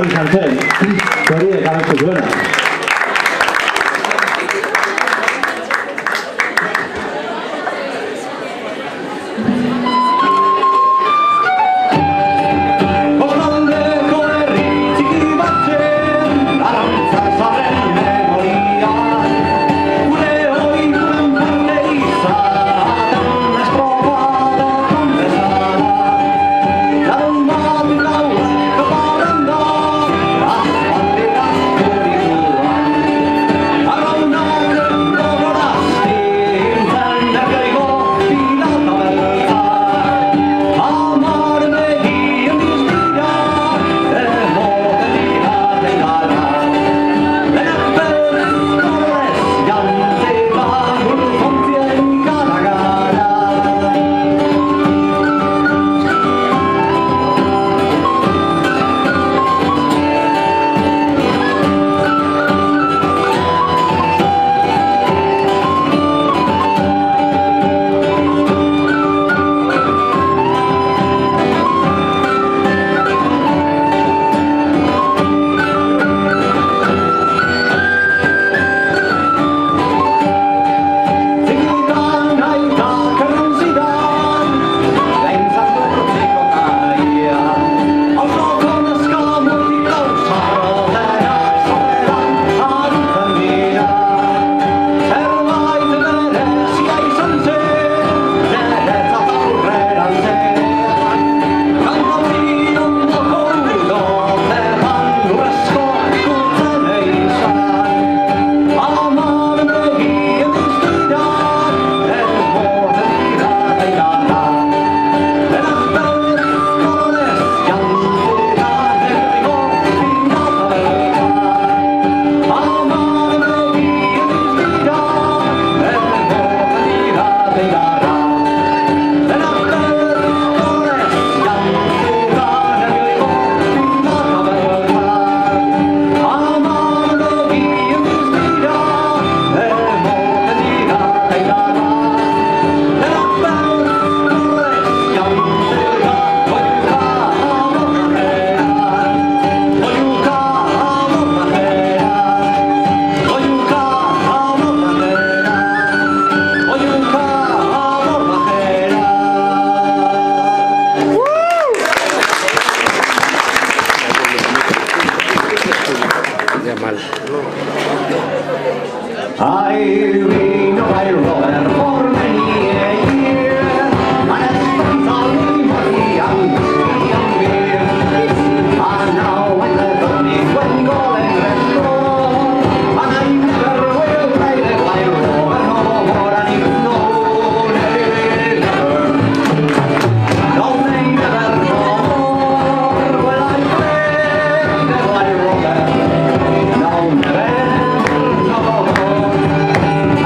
izan zen, horiek abestu zuena.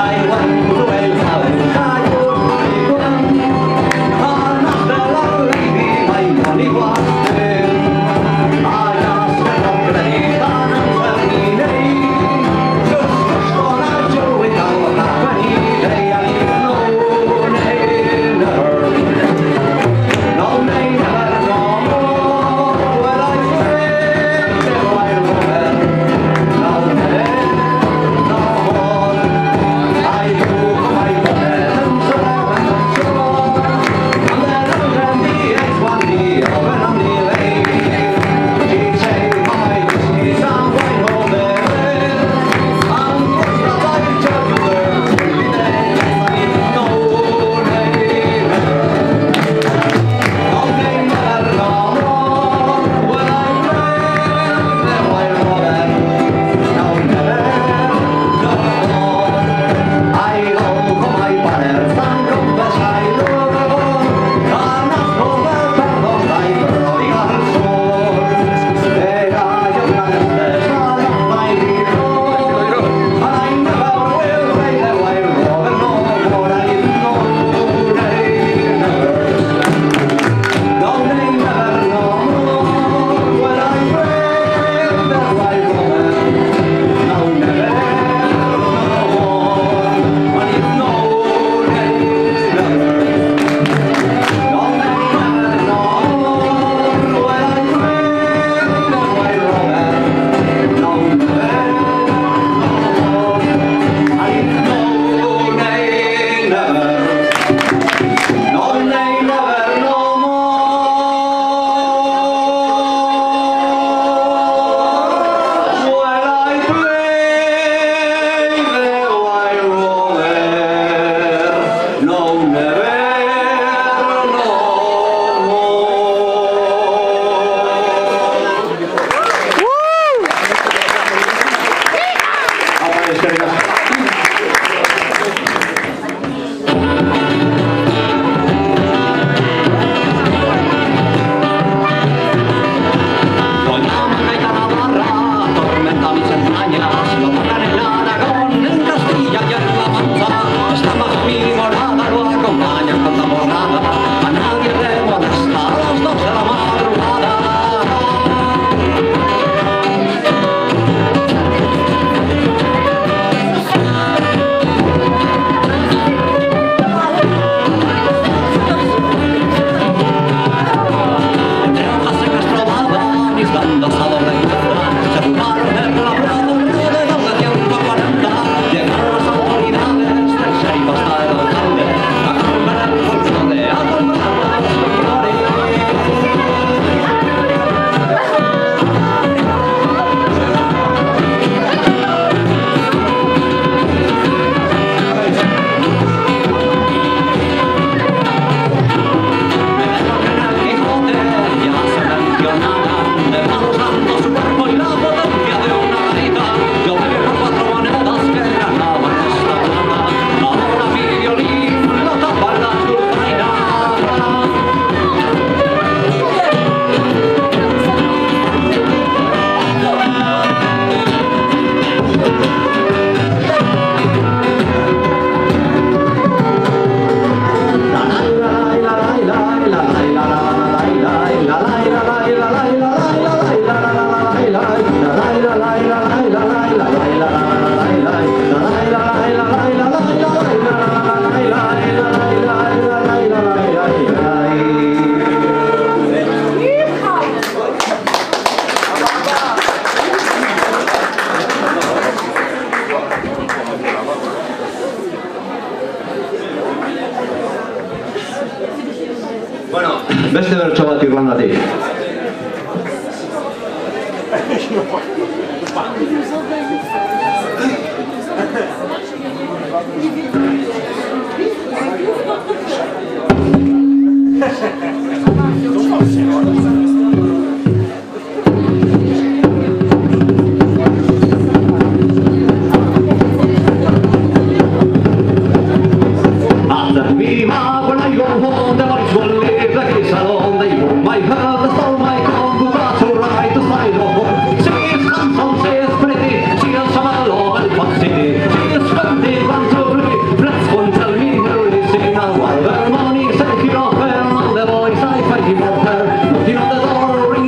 I want to bandas a doble cuerda se fumaron en la plaza alrededor de 140. Llegaron las autoridades del sheriff hasta el alcalde a correr el control, a comprar los colores. Bueno, beste bertso bat Irlandatik. After me, ma, when I go home, the boys will leave the kids alone. They won't my heart, the soul, my con, who got to ride the side of home. She is handsome, she is pretty, she is some alone and foxy. She is 21 to 3, let's go and tell me who is singing now. While her money says you don't fair, now the boys I fight him off her. Knocking on the door, ring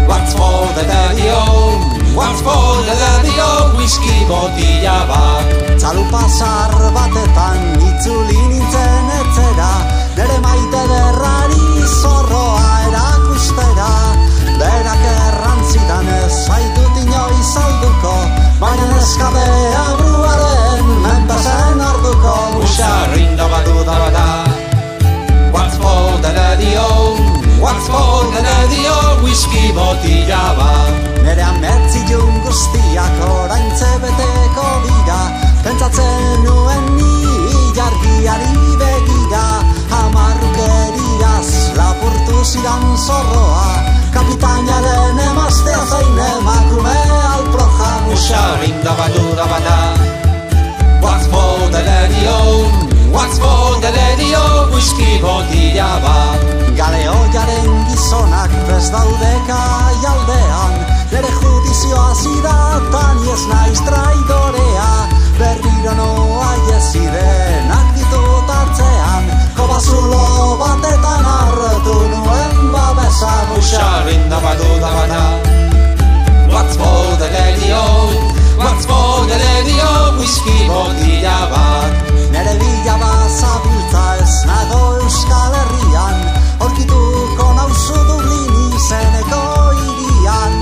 What's for the daddy-o? What's for the daddy-o? Whisky botila bat. Txalupasar batetan itzuli nintzen etzera, nere maite derrari zorroa erakustera. Berak errantzidan ez zaitut inoiz alduko, baina neskabea bruaren menpezen arduko. Usarrin dabadu dabada. What's for the daddy-o? What's for the daddy-o? Whisky botila bat. Nere ametzilun guztiak oraintze beteko dira, pentsatzen nuen ni jargiari begira. Hamarrukeriaz lapurtu zidan zorroa, kapitainaren emaztea zein emakume alproja. Usarrin dabadu dabada. What's for the daddy-o? What's for the daddy-o? Whisky botila bat. Galeoiaren gizonak prest daude kaialdean, nere judizioa zidatan ez naiz traidorea. Berriro noa jezidenak ditut hartzean, kobazulo batetan hartu nuen babesan. Usarrin dabadu dabada. What's for the daddy-o? What's for the daddy-o? Whisky botila bat. Nere bila bazabiltza ez nago Euskal Herrian, aurkituko nauzu Dublin izeneko hirian.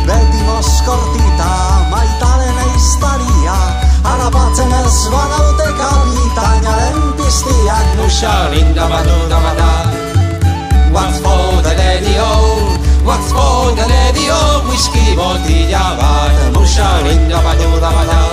Beti mozkortita maitalen eiztaria, harapatzen ez banaute kapitainaren piztiak. Usarrin dabadu dabada. What's for the daddy-o? What's for the daddy-o? Whisky botila bat. Usarrin dabadu dabada.